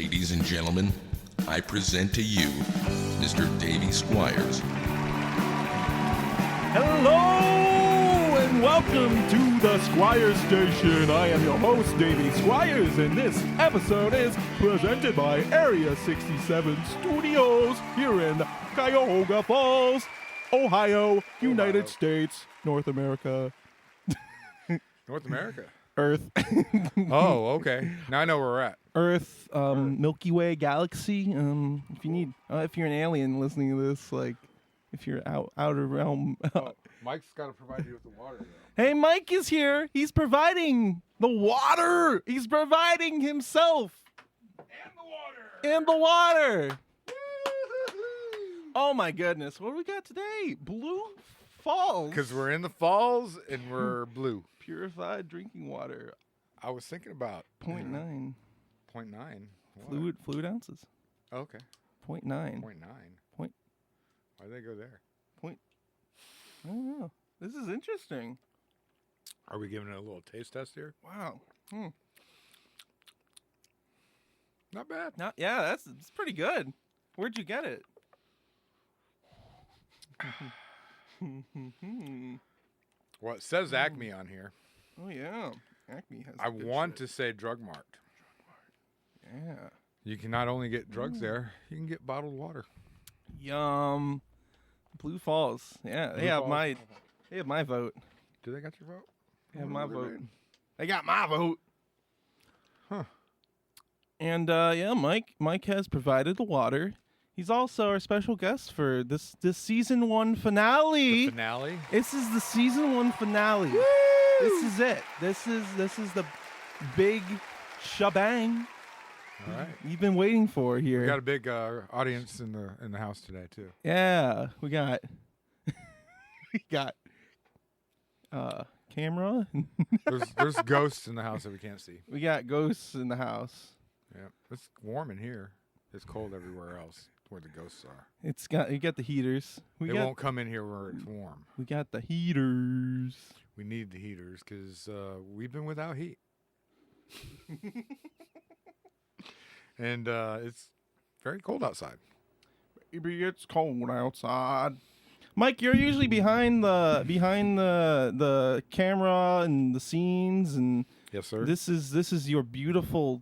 Ladies and gentlemen, I present to you Mr. Davey Squires. Hello and welcome to the Squires Station. I am your host, Davey Squires, and this episode is presented by Area 67 Studios here in Cuyahoga Falls, Ohio, United States, North America. North America? Earth. Oh, okay. Now I know where we're at. Earth, Milky Way galaxy. If you need, if you're an alien listening to this, like, if you're outer realm. Mike's got to provide you with the water, though. Hey, Mike is here. He's providing the water. He's providing himself. And the water. Oh, my goodness. What do we got today? Blue Falls. Because we're in the falls and we're blue. Purified drinking water. I was thinking about 0.9. 0.9. Fluid ounces. Okay. 0.9. 0.9. Point. Why'd they go there? I don't know. This is interesting. Are we giving it a little taste test here? Wow. Not bad. It's pretty good. Where'd you get it? Well, it says Acme on here. Oh, yeah. Acme has I want to say Drug Mart. Yeah. You can not only get drugs there, you can get bottled water. Yum. Blue Falls. Yeah, they have my vote. Do they got your vote? They have my vote. They got my vote. Huh. And Mike has provided the water. He's also our special guest for this season 1 finale. The finale? This is the season 1 finale. Woo! This is it. This is the big shebang. All right. You've been waiting for here. We got a big audience in the house today too. Yeah, we got camera. There's ghosts in the house that we can't see. We got ghosts in the house. Yeah, it's warm in here. It's cold everywhere else where the ghosts are. You got the heaters. They won't come in here where it's warm. We got the heaters. We need the heaters because we've been without heat. And it's very cold outside. Baby, it's cold outside. Mike, you're usually behind the camera and the scenes, and yes, sir. This is your beautiful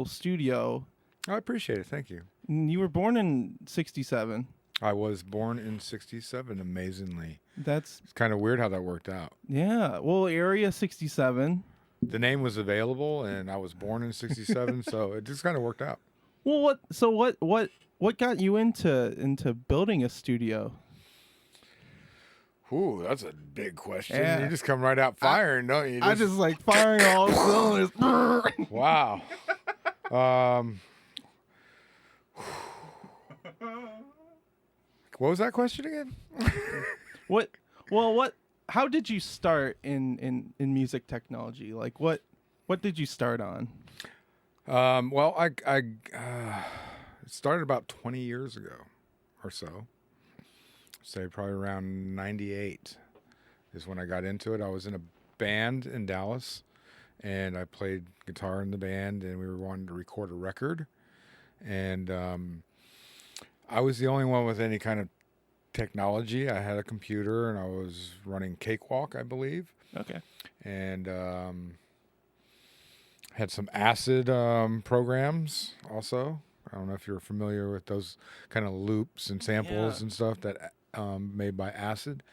studio. I appreciate it. Thank you. You were born in '67. I was born in '67. Amazingly, it's kind of weird how that worked out. Yeah. Well, Area 67. The name was available, and I was born in '67, so it just kind of worked out. Well, what got you into building a studio? Ooh, that's a big question. Yeah. You just come right out firing, don't you? I just like firing all the cylinders. Wow. What was that question again? How did you start in music technology? Like what did you start on? Well, I started about 20 years ago or so. Say probably around 98 is when I got into it. I was in a band in Dallas, and I played guitar in the band, and we were wanting to record a record. And I was the only one with any kind of technology. I had a computer, and I was running Cakewalk, I believe. Okay. And had some Acid programs also. I don't know if you're familiar with those kind of loops and samples and stuff that made by Acid.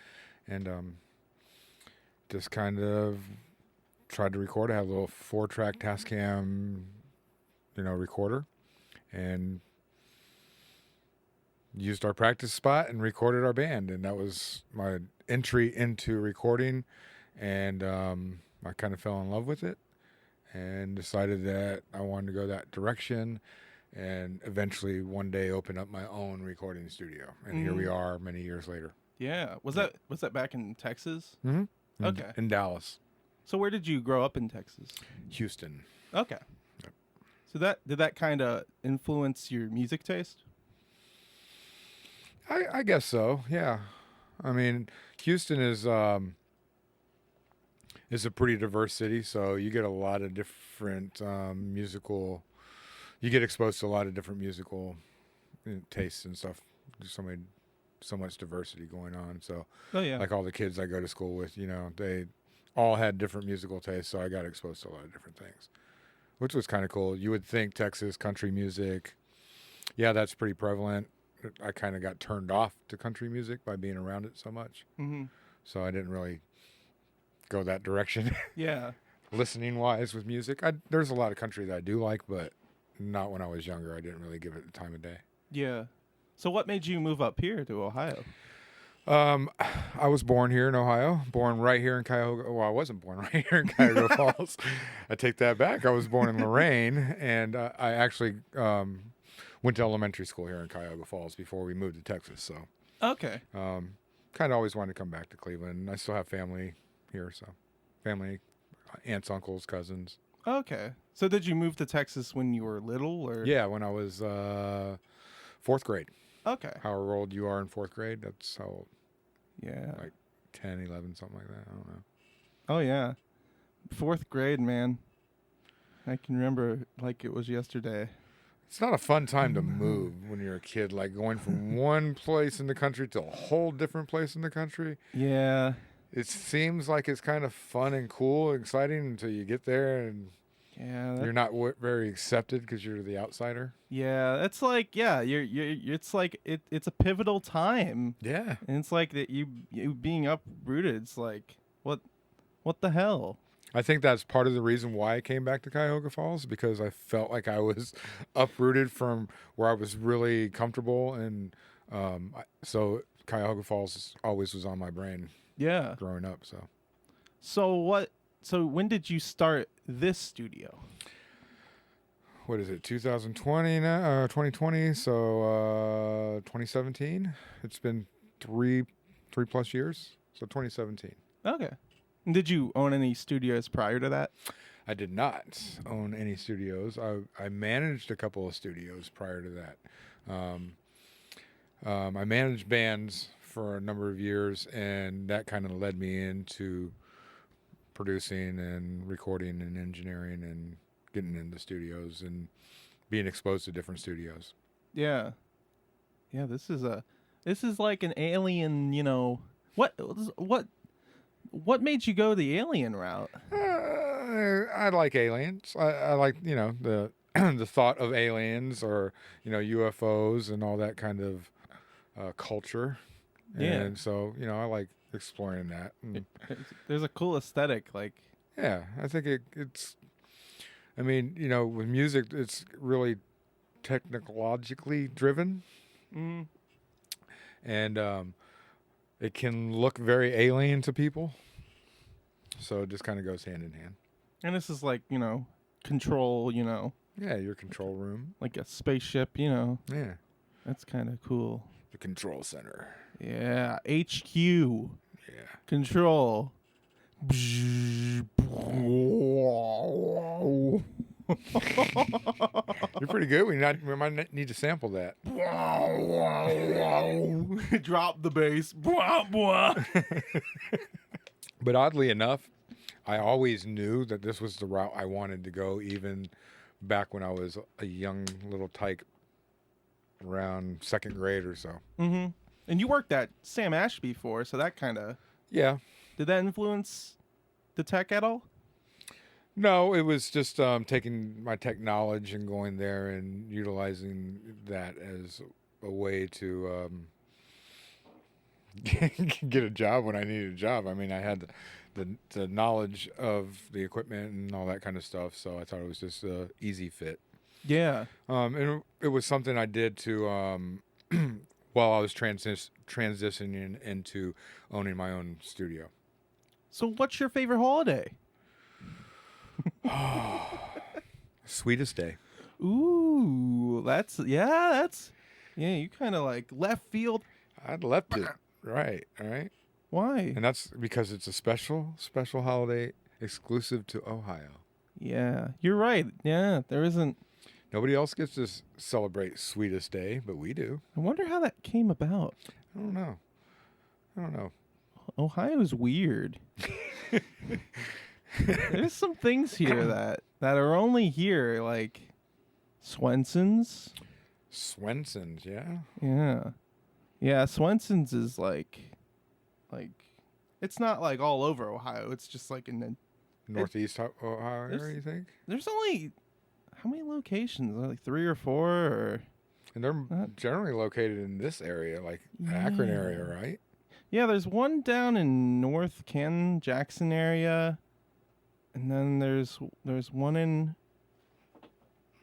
And just kind of tried to record. I had a little 4-track Tascam, recorder, and used our practice spot and recorded our band. And that was my entry into recording. And I kind of fell in love with it and decided that I wanted to go that direction, and eventually one day open up my own recording studio. And here we are many years later. Yeah. Was that back in Texas? Mm-hmm. Okay. In Dallas. So where did you grow up in Texas? Houston. Okay. Yep. So did that kind of influence your music taste? I guess so. Yeah. I mean, Houston is a pretty diverse city, so you get a lot of different musical you get exposed to a lot of different musical tastes and stuff. There's so much diversity going on. So, Oh yeah. like all the kids I go to school with, they all had different musical tastes. So I got exposed to a lot of different things, which was kind of cool. You would think Texas country music, yeah, that's pretty prevalent. I kind of got turned off to country music by being around it so much. Mm-hmm. So I didn't really go that direction. Yeah. Listening wise with music, there's a lot of country that I do like, but not when I was younger. I didn't really give it the time of day. Yeah. So what made you move up here to Ohio? I was born here in Ohio, born right here in Cuyahoga. Well, I wasn't born right here in Cuyahoga Falls. I take that back. I was born in Lorain, and I actually went to elementary school here in Cuyahoga Falls before we moved to Texas. So, Okay. kind of always wanted to come back to Cleveland. I still have family here, so family, aunts, uncles, cousins. Okay. So did you move to Texas when you were little, or? Yeah, when I was fourth grade. Okay. However old you are in fourth grade, that's how old. Yeah. Like 10, 11, something like that. I don't know. Oh yeah. Fourth grade, man. I can remember like it was yesterday. It's not a fun time to move when you're a kid, like going from one place in the country to a whole different place in the country. Yeah. It seems like it's kind of fun and cool, exciting until you get there and Yeah. you're not very accepted because you're the outsider. Yeah. It's like, yeah, you're it's like it's a pivotal time. Yeah. And it's like that you being uprooted. It's like what the hell? I think that's part of the reason why I came back to Cuyahoga Falls, because I felt like I was uprooted from where I was really comfortable. And so Cuyahoga Falls always was on my brain Yeah. growing up. So when did you start this studio? What is it, 2020 now? 2020, so 2017. It's been three plus years, so 2017. Okay. And did you own any studios prior to that? I did not own any studios. I managed a couple of studios prior to that. I managed bands for a number of years, and that kind of led me into producing and recording and engineering and getting into studios and being exposed to different studios. Yeah. Yeah, this is like an alien, what made you go the alien route? I like aliens. I like, the the thought of aliens or, UFOs and all that kind of culture. Yeah. And so, I like exploring that. And There's a cool aesthetic, like. yeah, I think it's, with music, it's really technologically driven. Mm, And it can look very alien to people. So it just kind of goes hand in hand. and this is like, control, Yeah, your control room. like a spaceship, Yeah. That's kind of cool. The control center. Yeah, HQ. Yeah. Control. You're pretty good. We might need to sample that. Drop the bass. But oddly enough, I always knew that this was the route I wanted to go, even back when I was a young little tyke around second grade or so. Mm-hmm. And you worked at Sam Ashby before, so that kind of... Yeah. Did that influence the tech at all? No, it was just taking my tech knowledge and going there and utilizing that as a way to get a job when I needed a job. I mean, I had the knowledge of the equipment and all that kind of stuff, so I thought it was just an easy fit. Yeah. And it was something I did to while I was transitioning into owning my own studio. So what's your favorite holiday? Sweetest day. Ooh, yeah, you kind of like left field. I'd left it. Right, all right. Why? And that's because it's a special holiday exclusive to Ohio. Yeah, you're right. Yeah, there isn't. Nobody else gets to celebrate Sweetest Day, but we do. I wonder how that came about. I don't know. Ohio's weird. There's some things here that are only here, like Swenson's. Swenson's, yeah. Yeah. Yeah, Swenson's is like it's not like all over Ohio. It's just like in the Northeast Ohio area, you think? there's only how many locations? Like 3 or 4 or And they're generally located in this area, like Akron area, right? yeah, there's one down in North Canton, Jackson area. And then there's one in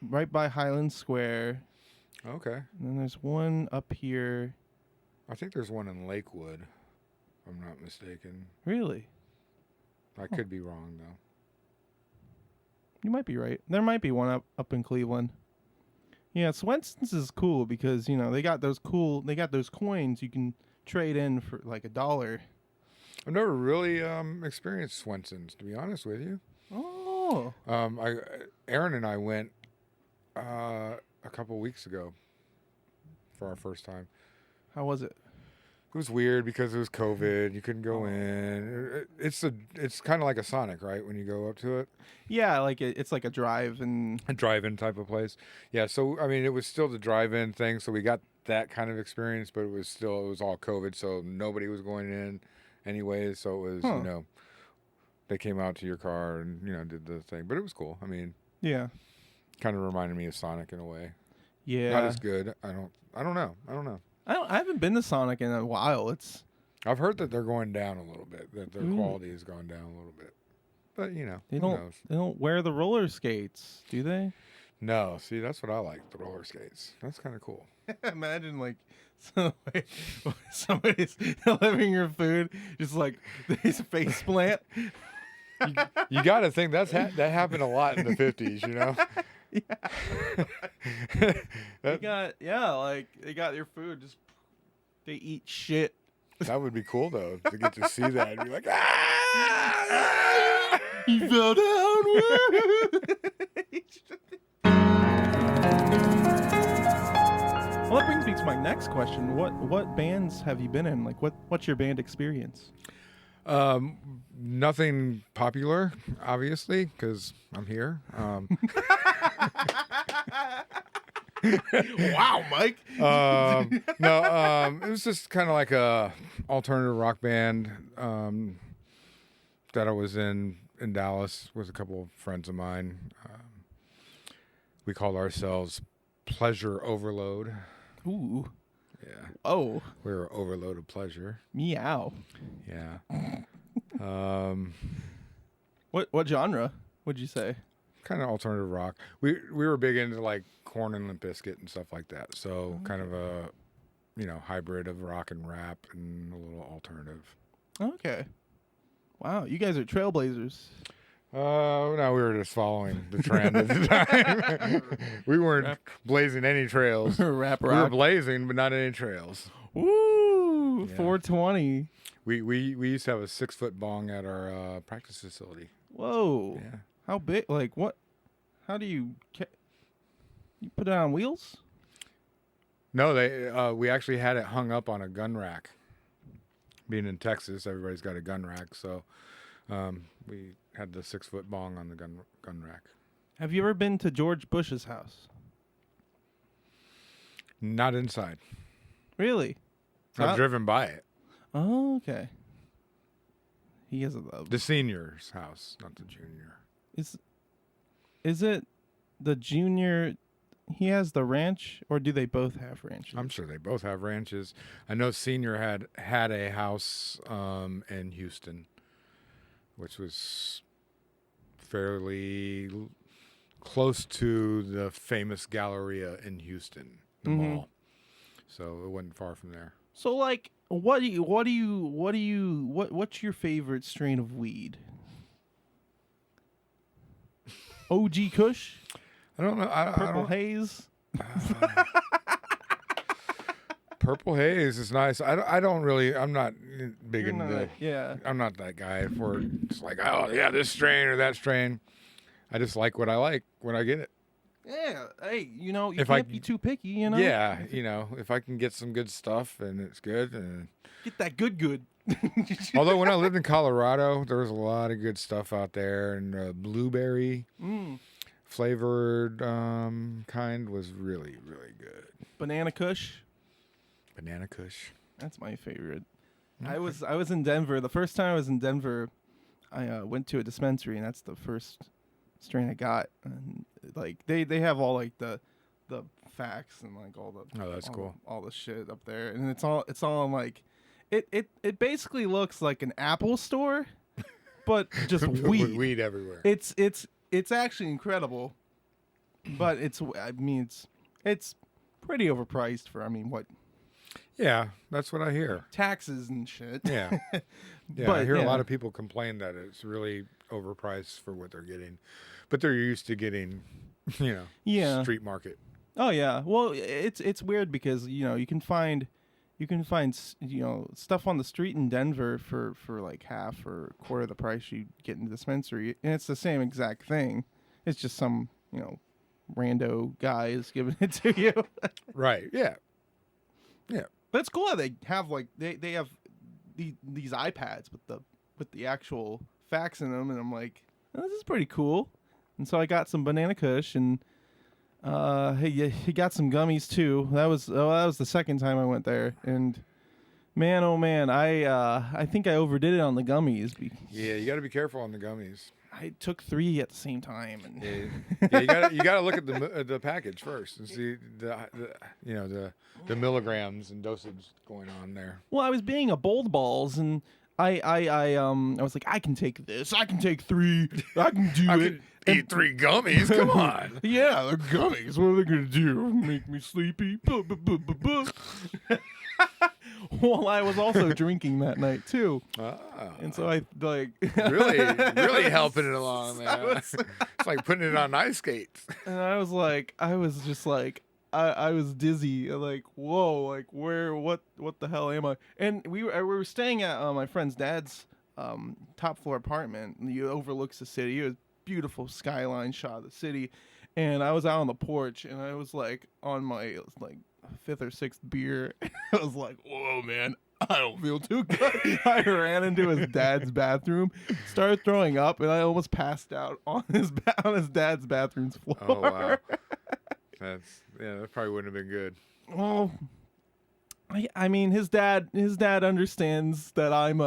right by Highland Square. Okay. And then there's one up here. I think there's one in Lakewood, if I'm not mistaken. Really? I could be wrong, though. You might be right. There might be one up in Cleveland. Yeah, Swenson's is cool because, they got those coins you can trade in for like $1. I've never really experienced Swenson's, to be honest with you. Oh. Aaron and I went a couple weeks ago for our first time. How was it? It was weird because it was COVID. You couldn't go in. It's kind of like a Sonic, right? When you go up to it. Yeah, like it's like a drive-in type of place. Yeah. So I mean, it was still the drive-in thing. So we got that kind of experience, but it was all COVID. So nobody was going in, anyways. So it was they came out to your car and did the thing. But it was cool. I mean, yeah, kind of reminded me of Sonic in a way. Yeah. Not as good. I don't know. I haven't been to Sonic in a while. I've heard that they're going down a little bit. That their quality has gone down a little bit. But they who knows? They don't wear the roller skates, do they? No. See, that's what I like. The roller skates. That's kind of cool. Imagine like somebody's delivering your food, just like this face plant. You got to think that happened a lot in the 50s. Yeah. They got your food, just they eat shit. That would be cool though to get to see that and be like, ah! You fell down. Well, that brings me to my next question. What bands have you been in? Like, what's your band experience? Nothing popular, obviously, because I'm here. Wow, Mike. No, it was just kind of like a alternative rock band that I was in Dallas with a couple of friends of mine. We called ourselves Pleasure Overload. Ooh. Yeah. Oh. We were overload of pleasure. Meow. Yeah. What genre would you say? Kind of alternative rock. We were big into like Korn and Limp Bizkit and stuff like that. So kind of a hybrid of rock and rap and a little alternative. Okay. Wow, you guys are trailblazers. No, we were just following the trend at the time. We weren't blazing any trails. Rap rock. We were blazing, but not any trails. Woo! Yeah. 420. We used to have a 6-foot bong at our practice facility. Whoa. Yeah. How big? Like what? How do you put it on wheels? No, we actually had it hung up on a gun rack. Being in Texas, everybody's got a gun rack, so we had the 6-foot bong on the gun rack. Have you ever been to George Bush's house? Not inside. Really? I've driven by it. Oh, okay. He has The senior's house, not the junior. Is it the junior? He has the ranch, or do they both have ranches? I'm sure they both have ranches. I know senior had a house in Houston, which was fairly close to the famous Galleria in Houston, the mall. So it wasn't far from there. So, like, what's your favorite strain of weed? OG Kush? I don't know. Purple Haze? Purple Haze is nice. I don't really. I'm not big into. Yeah. I'm not that guy for just like, oh yeah, this strain or that strain. I just like what I like when I get it. Yeah. Hey, you If can't be too picky, Yeah, if I can get some good stuff and it's good. Get that good. Although when I lived in Colorado, there was a lot of good stuff out there, and blueberry. flavored kind was really, really good. Banana Kush. Banana Kush. That's my favorite. I was in Denver. The first time I was in Denver, I went to a dispensary, and that's the first strain I got. And like they have all like the facts and like all the That's cool. all the shit up there, and it's all in like it basically looks like an Apple store, but just With weed everywhere. It's actually incredible, but it's pretty overpriced for what. Yeah, that's what I hear. Taxes and shit. Yeah. Yeah, But, I hear a lot of people complain that it's really overpriced for what they're getting. But they're used to getting, street market. Oh yeah. Well, it's weird because, you can find stuff on the street in Denver for like half or quarter the price you get in the dispensary, and it's the same exact thing. It's just some, rando guy is giving it to you. Right. Yeah. Yeah. But it's cool how they have they have these iPads with the actual facts in them, and I'm like, oh, this is pretty cool. And so I got some Banana Kush, and he got some gummies too. That was the second time I went there, and man, oh man, I think I overdid it on the gummies. Yeah, you got to be careful on the gummies. I took 3 at the same time, and you got to look at the package first and see the milligrams and dosage going on there. Well, I was being a bold balls, and I was like, I can take this, I can take 3, I can do it. Eat 3 gummies, come on. Yeah, the gummies. What are they gonna do? Make me sleepy? Well, I was also drinking that night too, and so I like really helping it along, man. It's like putting it on ice skates. And I was dizzy, like, whoa, like what the hell am I? And we were staying at my friend's dad's top floor apartment, and it overlooks the city. It was a beautiful skyline shot of the city, and I was out on the porch, and I was like on my 5th or 6th beer. I was like, whoa, man, I don't feel too good. I ran into his dad's bathroom, started throwing up, and I almost passed out on his dad's bathroom's floor. Oh wow, that probably wouldn't have been good. Well, I mean, his dad understands that I'm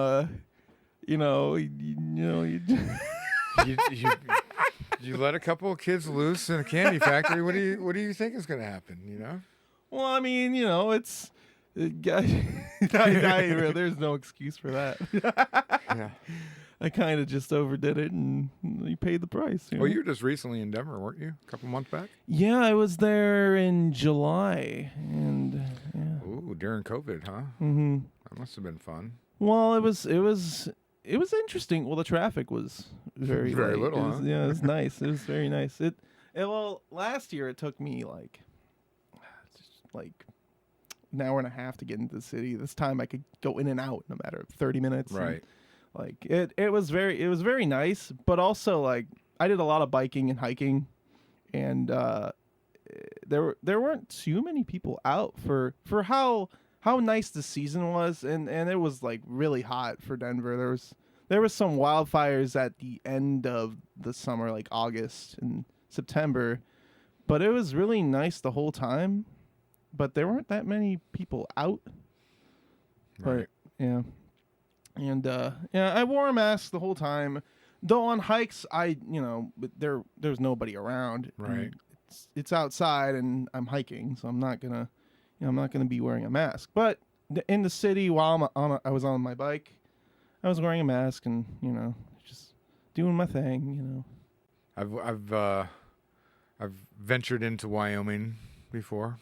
You let a couple of kids loose in a candy factory. What do you think is going to happen? Well, I mean, it's there's no excuse for that. Yeah. I kind of just overdid it, and you paid the price. Well, you were just recently in Denver, weren't you? A couple months back. Yeah, I was there in July, and yeah. Ooh, during COVID, huh? Mm-hmm. That must have been fun. Well, it was interesting. Well, the traffic was very little. Huh? Yeah, it was nice. It was very nice. Well, last year it took me like an hour and a half to get into the city. This time I could go in and out in a matter of 30 minutes. Right. And, it was very nice, but also like I did a lot of biking and hiking, and there weren't too many people out for how nice the season was, and it was like really hot for Denver. There was some wildfires at the end of the summer, like August and September, but it was really nice the whole time. But there weren't that many people out. Right. But yeah. And I wore a mask the whole time. Though on hikes there's nobody around. Right. It's outside and I'm hiking, so I'm not gonna be wearing a mask. But in the city while I was on my bike, I was wearing a mask and just doing my thing. I've ventured into Wyoming before.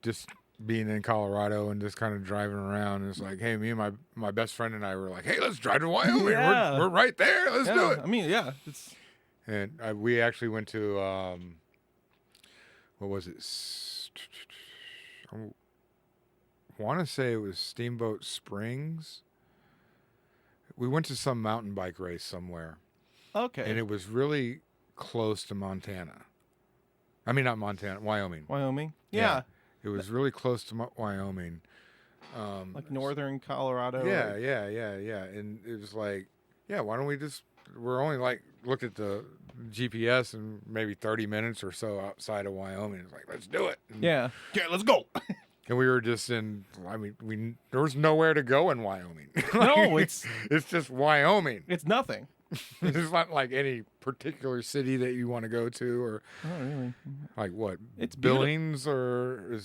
Just being in Colorado and just kind of driving around, and it's like, hey, me and my best friend and I were like, hey, let's drive to Wyoming. Yeah. We're right there. Let's do it. I mean, yeah. And we actually went to what was it? I want to say it was Steamboat Springs. We went to some mountain bike race somewhere. Okay. And it was really close to Montana. I mean, not Montana, Wyoming. Wyoming? Yeah. It was really close to Wyoming. Like northern Colorado? Yeah. And it was like, yeah, why don't we just we're only like looked at the GPS and maybe 30 minutes or so outside of Wyoming. It's like, let's do it. And, Yeah, let's go. and we were just in. I mean, there was nowhere to go in Wyoming. No, it's just Wyoming. it's nothing. It's not like any particular city that you want to go to, or Oh, really? like what? It's Billings, or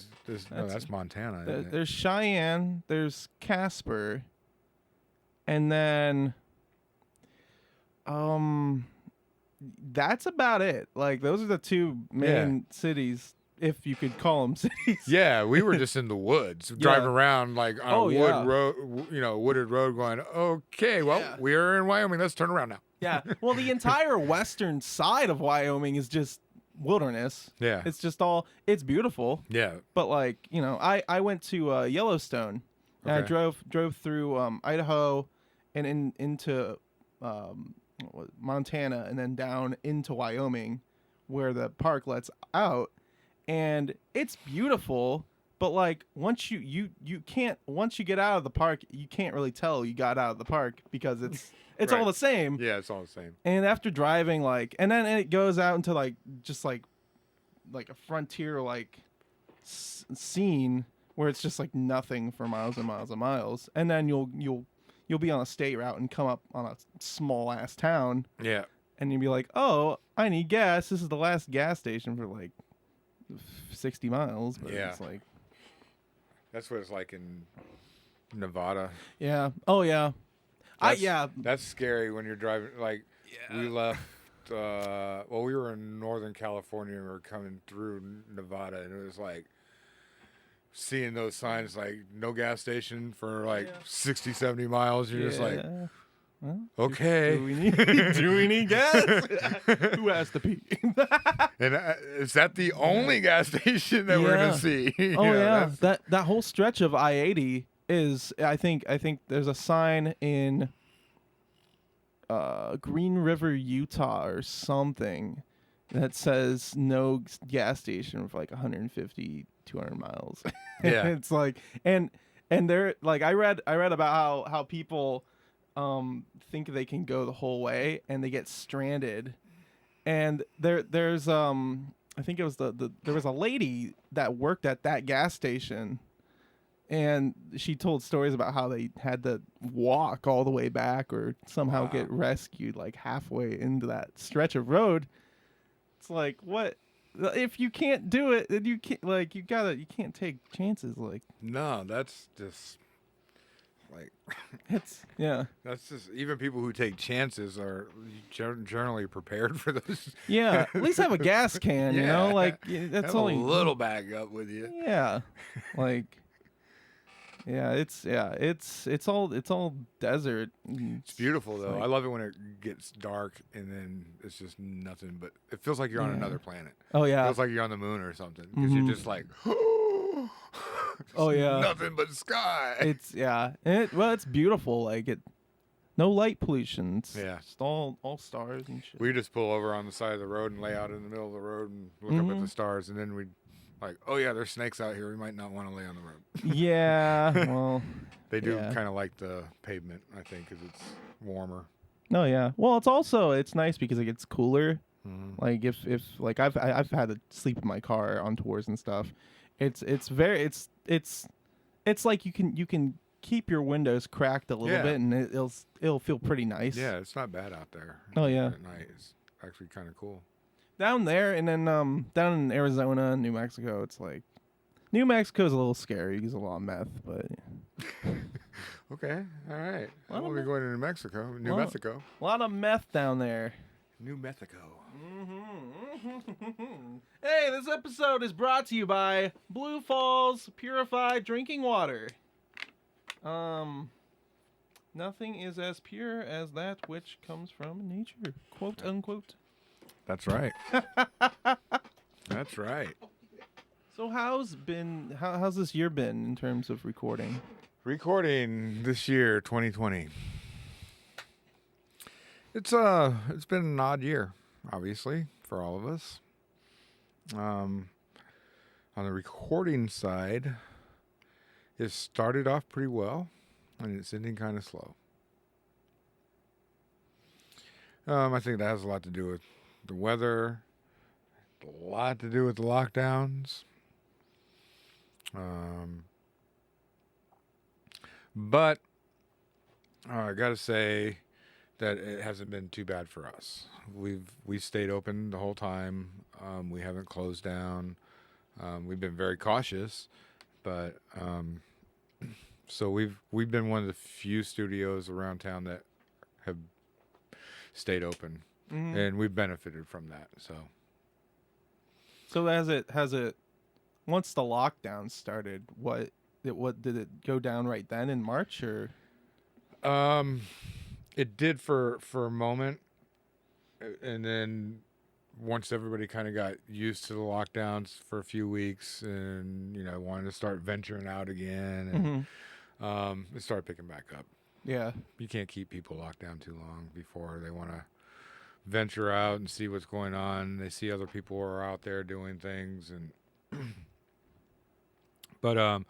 no, that's Montana. Isn't it? There's Cheyenne, there's Casper, and then that's about it. Like those are the two main cities, if you could call them cities. Yeah, we were just in the woods, driving around like on a wooded road, going, okay, well, we're in Wyoming. Let's turn around now. Yeah. Well, the entire western side of Wyoming is just wilderness. Yeah. It's just it's beautiful. Yeah. But like, I went to Yellowstone. And I Okay. drove through Idaho and into Montana and then down into Wyoming where the park lets out. And it's beautiful, but like once you can't, once you get out of the park, you can't really tell you got out of the park because it's Right. all the same. Yeah, it's all the same. And after driving and then it goes out into like just like a frontier like scene where it's just like nothing for miles and miles and miles. And then you'll be on a state route and come up on a small ass town Yeah. and you'll be like, "Oh, I need gas. This is the last gas station for like 60 miles." But Yeah. it's like, That's what it's like in Nevada. yeah. Oh yeah. That's scary when you're driving. Like, we left. Well, we were in Northern California and we were coming through Nevada, and it was like seeing those signs like no gas station for like 60, 70 miles. You're just like, well, okay. do we need gas? Who has to pee? And is that the only gas station that we're gonna see? Oh yeah, that's- that whole stretch of I-80 is. I think there's a sign in Green River, Utah, or something that says no gas station for like 150, 200 miles. Yeah. It's like and they're like I read about how people think they can go the whole way and they get stranded. And there's I think it was there was a lady that worked at that gas station, and she told stories about how they had to walk all the way back or somehow get rescued like halfway into that stretch of road. It's like, what if you can't do it? Then you can't you can't take chances. Like, No, that's just like it's that's just even people who take chances are generally prepared for those. yeah. At least have a gas can, you know. Like that's Have only a little backup with you. Yeah, like it's all desert. It's beautiful though. I love it when it gets dark and then it's just nothing. But it feels like you're on another planet. Oh It yeah. feels like you're on the moon or something because you're just like, Oh yeah. nothing but sky. It's it's beautiful. Like no light pollution. It's just all stars and shit. We just pull over on the side of the road and lay out in the middle of the road and look up at the stars, and then we like, oh yeah, there's snakes out here. We might not want to lay on the road. Yeah. Well. They do kind of like the pavement, I think, because it's warmer. No, yeah. Well, it's nice because it gets cooler. Mm-hmm. Like if like I've had to sleep in my car on tours and stuff. It's like you can keep your windows cracked a little bit and it'll feel pretty nice. Yeah, it's not bad out there. Oh yeah. At night, it's actually kind of cool. Down there and then down in Arizona, New Mexico, it's like New Mexico's a little scary because of a lot of meth, but Okay, all right. Well, We'll be going to New Mexico. New Mexico. a lot of meth down there. New Mexico. Hey, this episode is brought to you by Blue Falls Purified Drinking Water. Nothing is as pure as that which comes from nature, quote unquote. That's right. That's right. So how's this year been in terms of recording? Recording this year, 2020. It's been an odd year, obviously, for all of us. On the recording side, it started off pretty well, and it's ending kind of slow. I think that has a lot to do with the weather, a lot to do with the lockdowns. But I got to say that it hasn't been too bad for us. We've stayed open the whole time. We haven't closed down. We've been very cautious, but so we've been one of the few studios around town that have stayed open, and we've benefited from that. So has it once the lockdown started, what did it go down right then in March, or? It did for a moment, and then once everybody kind of got used to the lockdowns for a few weeks, and wanted to start venturing out again, and it started picking back up. Yeah, You can't keep people locked down too long before they want to venture out and see what's going on. They see other people who are out there doing things, and but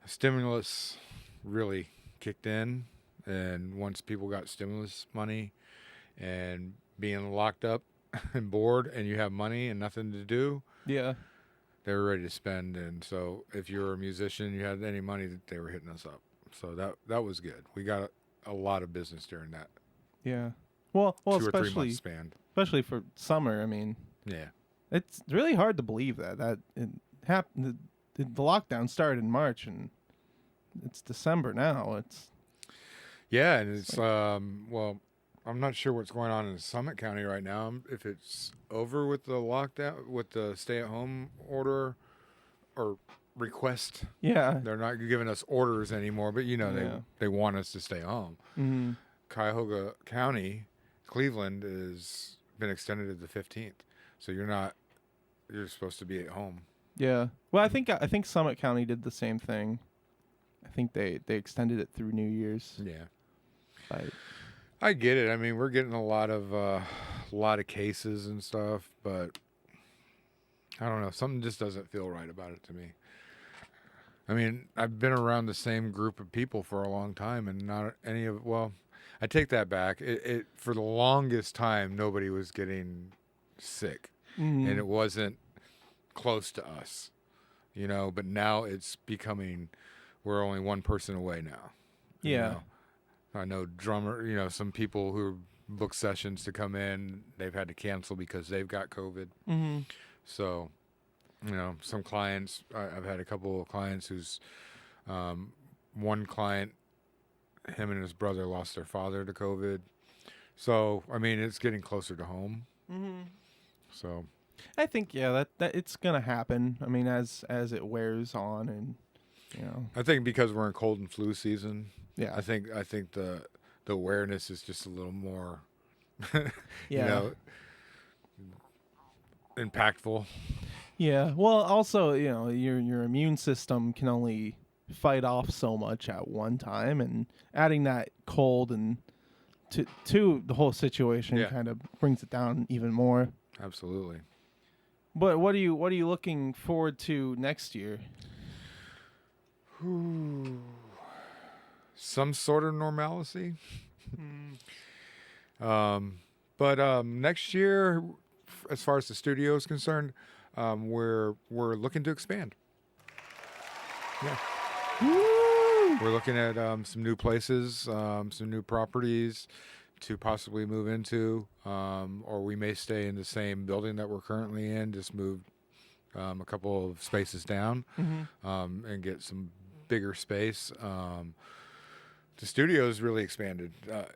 stimulus really kicked in, and once people got stimulus money and being locked up and bored, and you have money and nothing to do, yeah, they were ready to spend. And so if you were a musician, you had any money, they were hitting us up. So that was good. We got a lot of business during that. yeah. Well, 2 or 3 especially months span. especially for summer. I mean, Yeah. it's really hard to believe that it happened. The lockdown started in March, and it's December now. It's Yeah, and it's well, I'm not sure what's going on in Summit County right now. If it's over with the lockdown, with the stay-at-home order or request. yeah, They're not giving us orders anymore, but they want us to stay home. mm-hmm. Cuyahoga County, Cleveland, has been extended to the 15th, so you're supposed to be at home. Yeah. Well, I think Summit County did the same thing. I think they extended it through New Year's. Yeah. Right. I get it. I mean, we're getting a lot of cases and stuff, but I don't know. Something just doesn't feel right about it to me. I mean, I've been around the same group of people for a long time, and not any of. Well, I take that back. It for the longest time, nobody was getting sick, and it wasn't close to us, But now it's becoming. We're only one person away now. Yeah. I know drummer. Some people who book sessions to come in, they've had to cancel because they've got COVID. Mm-hmm. So. Some clients, I've had a couple of clients who's, one client, him and his brother lost their father to COVID. So, I mean, it's getting closer to home. Mm-hmm. So. I think, that it's going to happen. I mean, as it wears on and, I think because we're in cold and flu season. Yeah. I think the awareness is just a little more, impactful. Yeah. Well, also, your immune system can only fight off so much at one time, and adding that cold and to the whole situation kind of brings it down even more. Absolutely. But what are you looking forward to next year? Some sort of normalcy. But next year, as far as the studio is concerned, we're looking to expand. Yeah. Woo! We're looking at some new places, some new properties to possibly move into, or we may stay in the same building that we're currently in, just move a couple of spaces down, and get some bigger space. The studio's really expanded,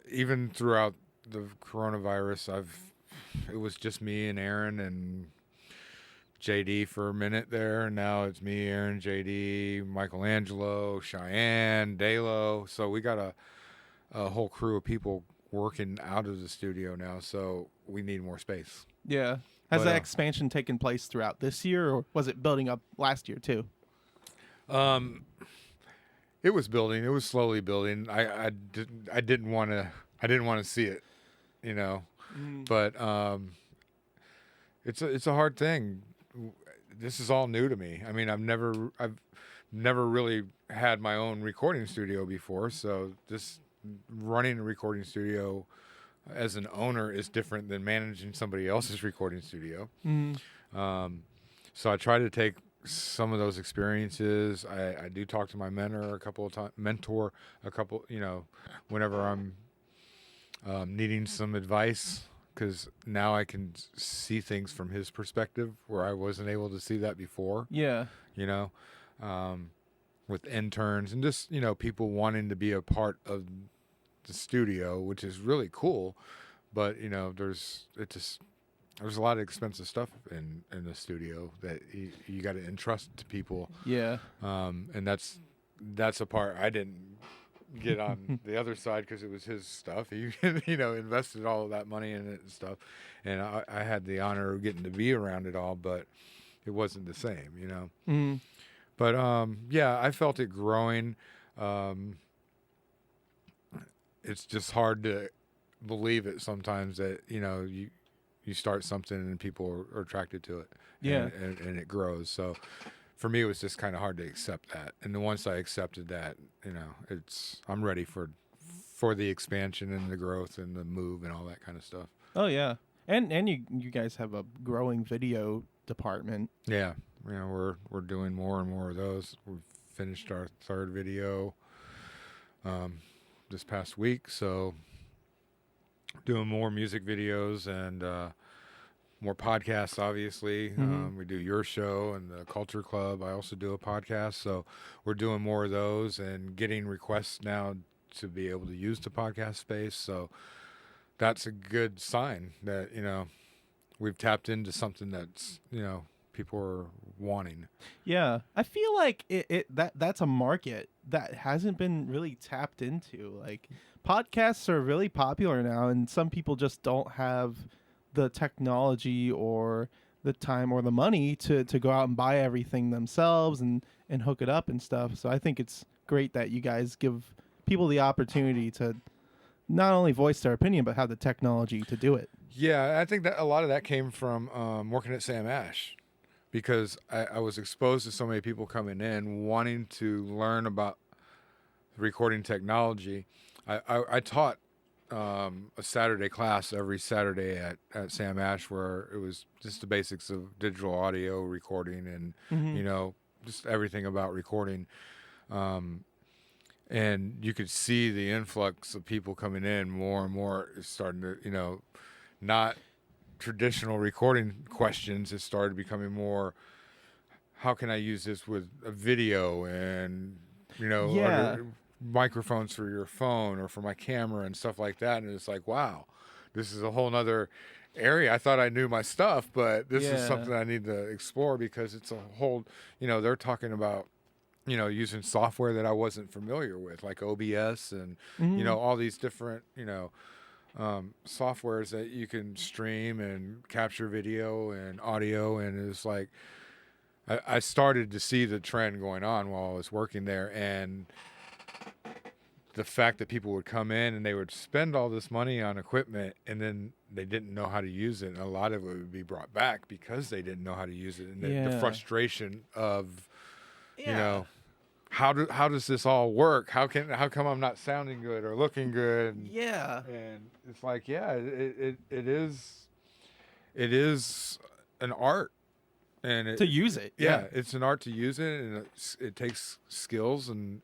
even throughout the coronavirus. It was just me and Aaron and JD for a minute there, and now it's me, Aaron, JD, Michelangelo, Cheyenne, Dalo. So we got a whole crew of people working out of the studio now, so we need more space. Yeah. Has that expansion taken place throughout this year, or was it building up last year too? It was building. It was slowly building. I didn't want to see it, But it's a hard thing. This is all new to me. I mean, I've never really had my own recording studio before, so this running a recording studio as an owner is different than managing somebody else's recording studio. So I try to take some of those experiences. I do talk to my mentor a couple of times, whenever I'm needing some advice, because now I can see things from his perspective where I wasn't able to see that before. Yeah. You know, with interns and just, people wanting to be a part of the studio, which is really cool. But, there's a lot of expensive stuff in the studio that you got to entrust to people. Yeah. And that's a part I didn't get on the other side, because it was his stuff. He, invested all of that money in it and stuff. And I had the honor of getting to be around it all, but it wasn't the same, But, yeah, I felt it growing. It's just hard to believe it sometimes that, you start something and people are attracted to it. Yeah. And it grows. So for me, it was just kind of hard to accept that. And then once I accepted that, I'm ready for the expansion and the growth and the move and all that kind of stuff. Oh yeah. And you guys have a growing video department. Yeah. We're doing more and more of those. We've finished our third video this past week. So doing more music videos and more podcasts, obviously. We do your show and the Culture Club. I also do a podcast. So we're doing more of those and getting requests now to be able to use the podcast space. So that's a good sign that, we've tapped into something that's, people are wanting. Yeah. I feel like that's a market that hasn't been really tapped into. Like, podcasts are really popular now, and some people just don't have the technology or the time or the money to go out and buy everything themselves and hook it up and stuff. So I think it's great that you guys give people the opportunity to not only voice their opinion, but have the technology to do it. Yeah, I think that a lot of that came from working at Sam Ash, because I was exposed to so many people coming in wanting to learn about recording technology. I taught a Saturday class every Saturday at Sam Ash, where it was just the basics of digital audio recording and, just everything about recording. And you could see the influx of people coming in more and more. It's starting to, not traditional recording questions. It started becoming more, how can I use this with a video and, microphones for your phone or for my camera and stuff like that. And it's like, wow, this is a whole nother area. I thought I knew my stuff, but this is something I need to explore, because it's a whole, they're talking about, using software that I wasn't familiar with, like OBS and, all these different, softwares that you can stream and capture video and audio. And it's like, I started to see the trend going on while I was working there, and the fact that people would come in and they would spend all this money on equipment and then they didn't know how to use it. And a lot of it would be brought back because they didn't know how to use it. And the frustration of, how does this all work? How come I'm not sounding good or looking good? And it's like, it is an art. And to use it. Yeah, it's an art to use it, and it takes skills, and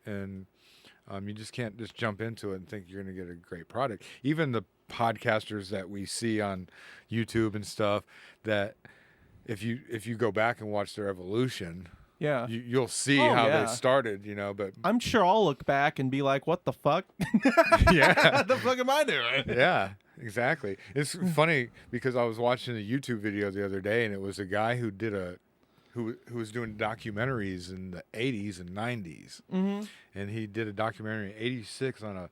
you just can't just jump into it and think you're going to get a great product. Even the podcasters that we see on YouTube and stuff, that if you go back and watch their evolution, you'll see how they started, but I'm sure I'll look back and be like, what the fuck? What the fuck am I doing? Yeah, exactly. It's funny because I was watching a YouTube video the other day, and it was a guy who did who was doing documentaries in the 80s and 90s. And he did a documentary in 86 on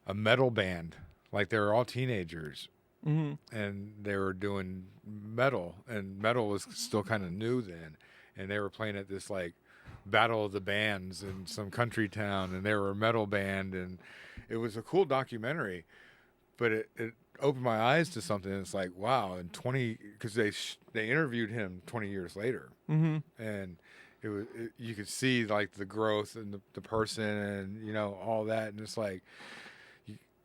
a metal band. Like, they were all teenagers. And they were doing metal, and metal was still kind of new then. And they were playing at this, like, battle of the bands in some country town, and they were a metal band, and it was a cool documentary. But it opened my eyes to something. It's like, wow, and because they interviewed him 20 years later, and you could see, like, the growth and the person and all that, and it's like,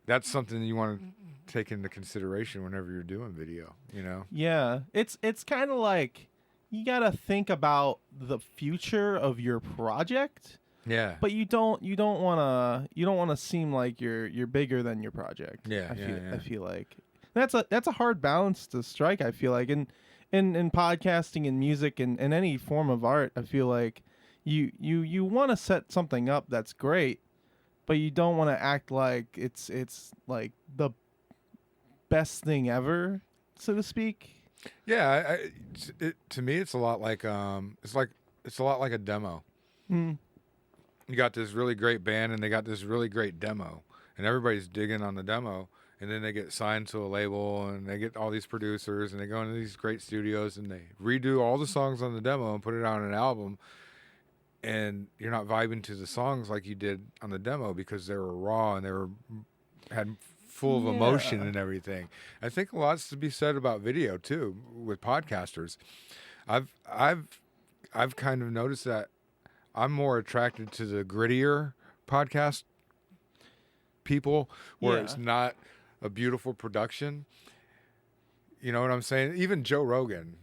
that's something you want to take into consideration whenever you're doing video, you know? Yeah, it's kind of like you gotta think about the future of your project, Yeah. but you don't wanna seem like you're bigger than your project. Yeah, I feel like that's a hard balance to strike. I feel like in podcasting and music and any form of art, I feel like you want to set something up that's great, but you don't want to act like it's like the best thing ever, so to speak. Yeah, to me, it's a lot like it's a lot like a demo. Mm. You got this really great band, and they got this really great demo, and everybody's digging on the demo, and then they get signed to a label, and they get all these producers, and they go into these great studios, and they redo all the songs on the demo and put it on an album, and you're not vibing to the songs like you did on the demo because they were raw and had full of emotion and everything. I think a lot's to be said about video too with podcasters. I've kind of noticed that I'm more attracted to the grittier podcast people where it's not a beautiful production. You know what I'm saying? Even Joe Rogan,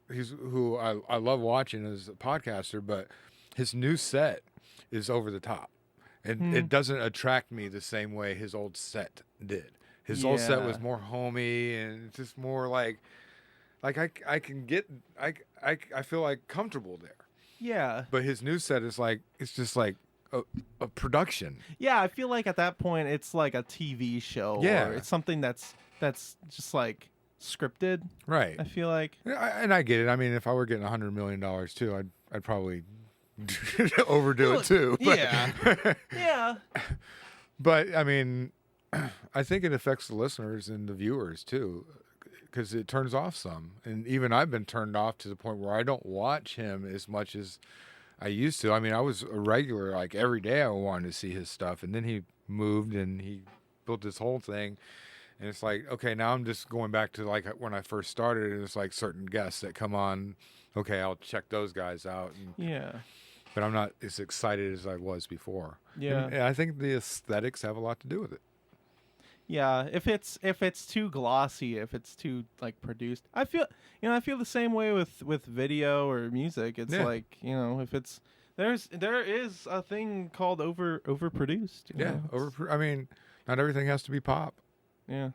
who I love watching as a podcaster, but his new set is over the top. And it doesn't attract me the same way his old set did. His old set was more homey and it's just more like I can get I feel like comfortable there. Yeah. But his new set is like it's just like a production. Yeah, I feel like at that point it's like a TV show. Yeah. Or it's something that's just like scripted. Right. I feel like. And I get it. I mean, if I were getting $100 million too, I'd probably overdo it too. But, yeah. Yeah. But I mean, I think it affects the listeners and the viewers too, because it turns off some. And even I've been turned off to the point where I don't watch him as much as I used to. I mean, I was a regular, like every day I wanted to see his stuff. And then he moved and he built this whole thing. And it's like, okay, now I'm just going back to like when I first started. And it's like certain guests that come on. Okay, I'll check those guys out. And, yeah. but I'm not as excited as I was before. Yeah. And I think the aesthetics have a lot to do with it. Yeah, if it's too glossy, if it's too like produced, I feel the same way with video or music. It's like, if it's there is a thing called overproduced. I mean, not everything has to be pop. Yeah.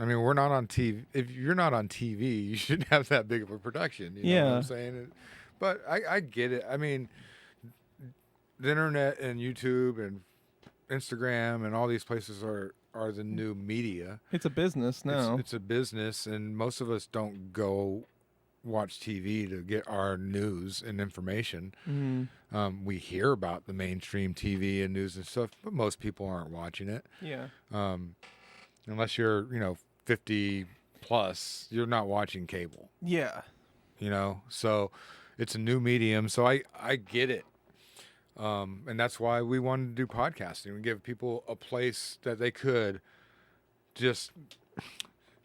I mean, we're not on TV. If you're not on TV, you shouldn't have that big of a production. You know what I'm saying? But I get it. I mean, the internet and YouTube and Instagram and all these places are the new media. It's a business now. It's a business, and most of us don't go watch TV to get our news and information. Mm-hmm. We hear about the mainstream TV and news and stuff, but most people aren't watching it. Yeah. Unless you're, 50 plus, you're not watching cable. Yeah. So it's a new medium. So I get it. And that's why we wanted to do podcasting and give people a place that they could just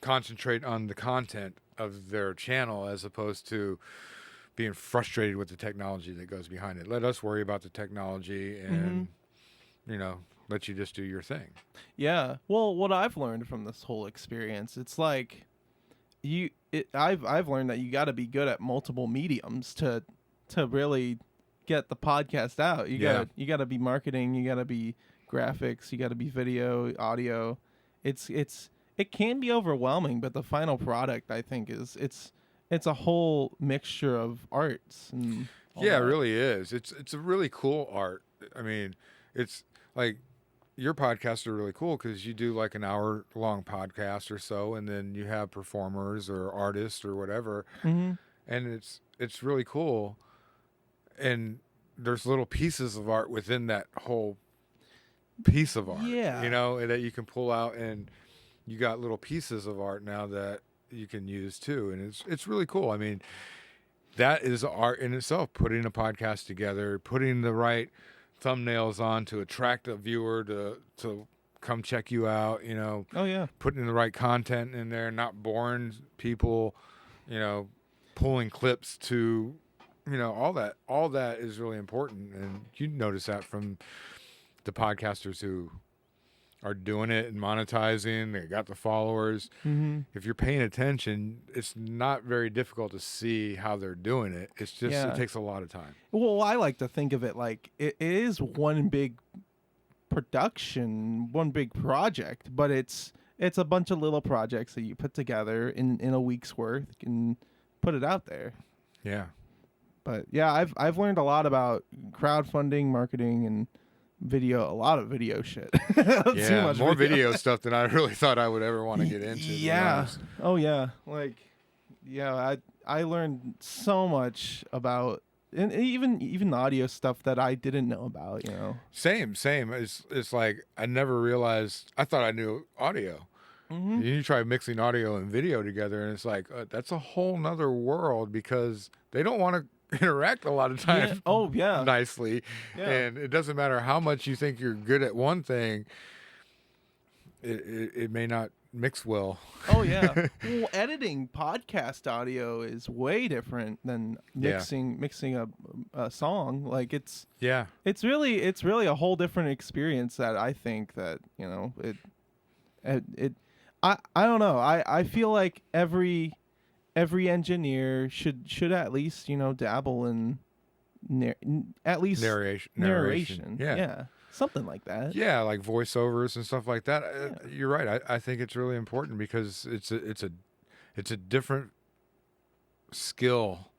concentrate on the content of their channel as opposed to being frustrated with the technology that goes behind it. Let us worry about the technology and, let you just do your thing. Yeah. Well, what I've learned from this whole experience, it's like I've learned that you got to be good at multiple mediums to really get the podcast out. You got to be marketing, you got to be graphics, you got to be video, audio. It can be overwhelming, but the final product, I think, it's a whole mixture of arts. And it really is. It's a really cool art. I mean, it's like your podcasts are really cool because you do like an hour-long podcast or so, and then you have performers or artists or whatever, and it's really cool. And there's little pieces of art within that whole piece of art, that you can pull out, and you got little pieces of art now that you can use too, and it's really cool. I mean, that is art in itself. Putting a podcast together, putting the right thumbnails on to attract a viewer to come check you out. Putting the right content in there, not boring people. Pulling clips to. All that is really important. And you notice that from the podcasters who are doing it and monetizing. They got the followers. Mm-hmm. If you're paying attention, it's not very difficult to see how they're doing it. It's just Yeah. it takes a lot of time. Well, I like to think of it like it is one big production, one big project, but it's a bunch of little projects that you put together in a week's worth and put it out there. Yeah. But yeah, I've learned a lot about crowdfunding, marketing, and video. A lot of video shit. Too much more video stuff than I really thought I would ever want to get into. to be Yeah. honest. Oh yeah. Like, yeah. I learned so much about, and even the audio stuff that I didn't know about. You know. Same. It's like I never realized. I thought I knew audio. Mm-hmm. You try mixing audio and video together, and it's like that's a whole nother world because they don't want to interact a lot of times. Yeah. Oh yeah. Nicely, Yeah. and it doesn't matter how much you think you're good at one thing. It may not mix well. Oh yeah. Well, editing podcast audio is way different than mixing a song. Like it's Yeah. really a whole different experience that I think that, you know, I don't know. I feel like every engineer should at least, you know, dabble in at least narration. Yeah. Something like that. Yeah, like voiceovers and stuff like that. You're right. I think it's really important because it's a different skill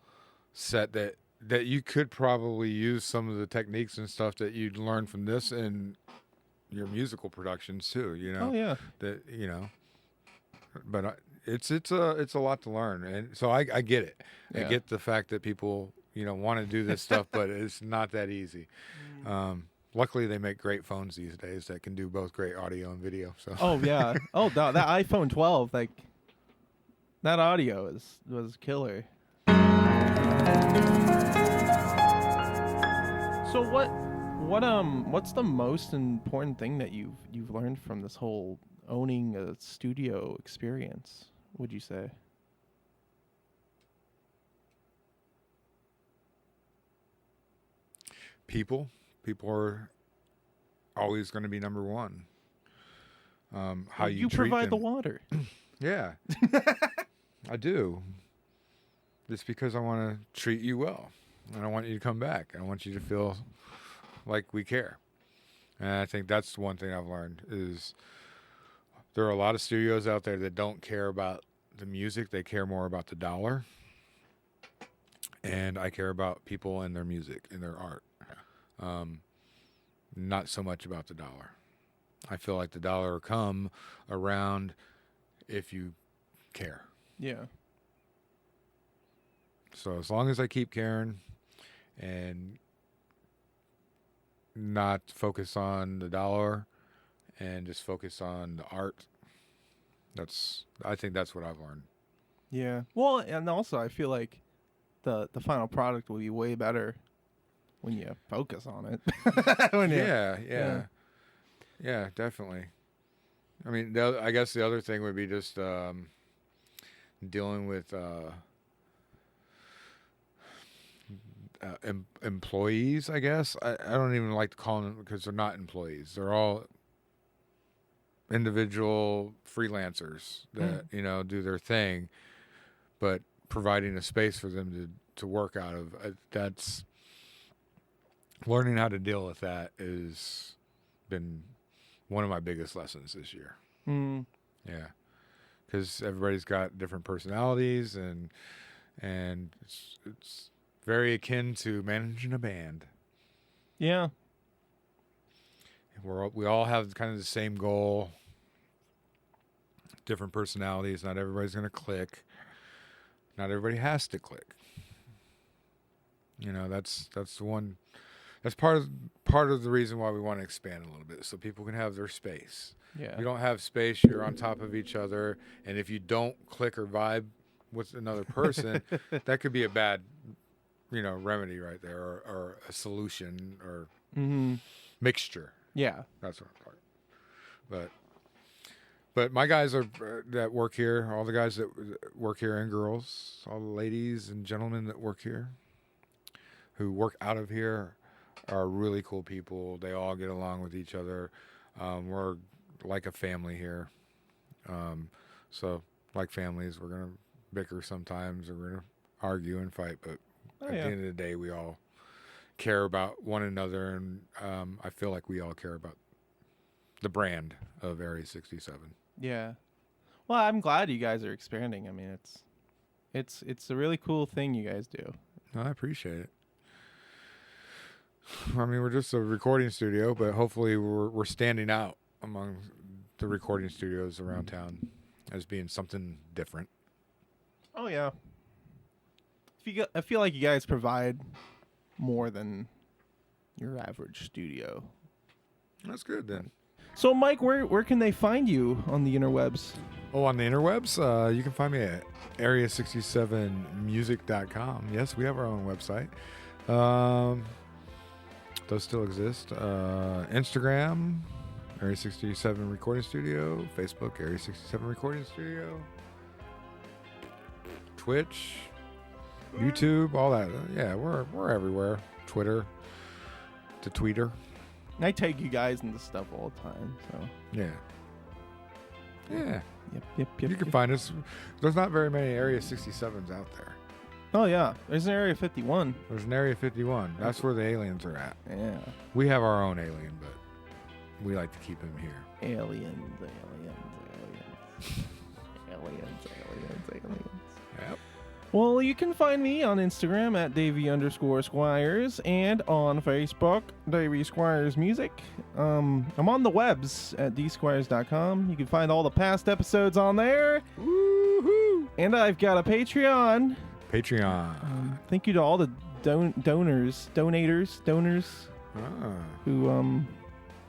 set that you could probably use some of the techniques and stuff that you'd learn from this in your musical productions too. You know. Oh yeah. That you know. But it's a lot to learn, and so I get it. Yeah. I get the fact that people want to do this stuff, but it's not that easy. Luckily, they make great phones these days that can do both great audio and video. So. Oh yeah. Oh, that iPhone 12, like that audio was killer. So what's the most important thing that you've learned from this whole owning a studio experience, would you say? People are always going to be number one. How you treat provide them. the water. Yeah, I do. Just because I want to treat you well, and I want you to come back. I want you to feel like we care. And I think that's one thing I've learned is there are a lot of studios out there that don't care about the music. They care more about the dollar. And I care about people and their music and their art. Not so much about the dollar. I feel like the dollar will come around if you care. Yeah. So as long as I keep caring and not focus on the dollar and just focus on the art, I think that's what I've learned. Yeah. Well, and also I feel like the final product will be way better when you focus on it. Yeah, definitely. I mean, I guess the other thing would be just dealing with employees, I guess. I don't even like to call them because they're not employees. They're all individual freelancers that, do their thing, but providing a space for them to work out of. That's learning how to deal with that has been one of my biggest lessons this year. Mm. Yeah. Because everybody's got different personalities and it's very akin to managing a band. Yeah. We all have kind of the same goal, different personalities. Not everybody's going to click. Not everybody has to click. That's the one. That's part of the reason why we want to expand a little bit, so people can have their space. Yeah. You don't have space. You're on top of each other, and if you don't click or vibe with another person, that could be a bad, remedy right there, or a solution, or mixture. Yeah. That's what I'm talking. But my guys that work here, all the guys that work here and girls, all the ladies and gentlemen that work here, who work out of here, are really cool people. They all get along with each other. We're like a family here. So like families, we're gonna bicker sometimes, or we're gonna argue and fight, but at the end of the day, we all care about one another, and I feel like we all care about the brand of Area 67. Yeah. Well, I'm glad you guys are expanding. I mean, it's a really cool thing you guys do. No, I appreciate it. I mean, we're just a recording studio, but hopefully we're standing out among the recording studios around town as being something different. Oh yeah. I feel like you guys provide more than your average studio. That's good then. So, Mike, where can they find you on the interwebs? Oh, on the interwebs, you can find me at area67music.com. Yes, we have our own website. Those still exist. Instagram, Area 67 Recording Studio. Facebook, Area 67 Recording Studio. Twitch, YouTube, all that. Yeah, we're everywhere. Twitter, to Tweeter. I take you guys into stuff all the time, so. Yeah. Yeah. Yep. You can find us. There's not very many Area 67s out there. Oh, yeah. There's an Area 51. There's an Area 51. That's where the aliens are at. Yeah. We have our own alien, but we like to keep him here. Aliens. Yep. Well, you can find me on Instagram at Davey_Squires and on Facebook, Davey Squires Music. I'm on the webs at dsquires.com. You can find all the past episodes on there. Woohoo! And I've got a Patreon. Thank you to all the donors who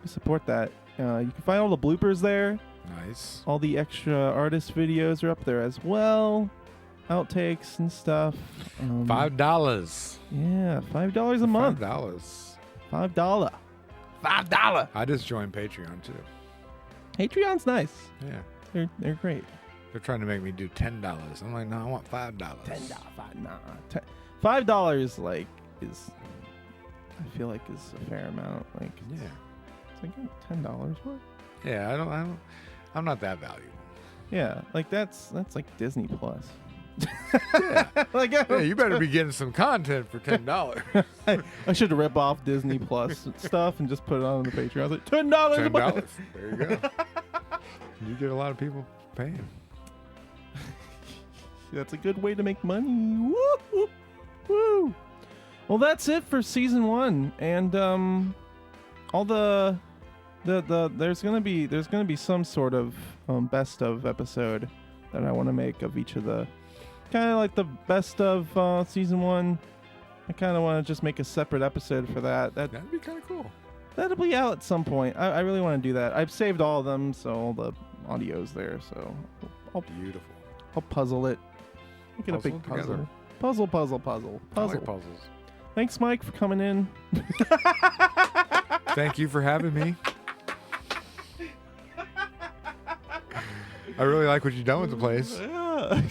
support that. You can find all the bloopers there. Nice. All the extra artist videos are up there as well. Outtakes and stuff. $5. Yeah, $5 a month. $5. $5. I just joined Patreon too. Patreon's nice. Yeah. They're great. They're trying to make me do $10. I'm like, no, I want $5. $5 like is, I feel like is a fair amount. Like Yeah. it's like $10 what? Yeah, I'm not that valuable. Yeah, like that's like Disney Plus. Yeah. Like Yeah, you better be getting some content for $10. I should rip off Disney Plus stuff and just put it on the Patreon. I was like, $10 a month. There you go. You get a lot of people paying. That's a good way to make money. Woo, woo, woo. Well, that's it for season 1, and all the there's gonna be some sort of best of episode that I want to make of each of the kind of like the best of season 1. I kind of want to just make a separate episode for that. That'd be kind of cool. That'll be out at some point. I really want to do that. I've saved all of them, so all the audio's there. So Beautiful. I'll puzzle it. Make it a big Puzzle puzzle. together. Puzzle. I like puzzles. Thanks, Mike, for coming in. Thank you for having me. I really like what you've done with the place. Yeah.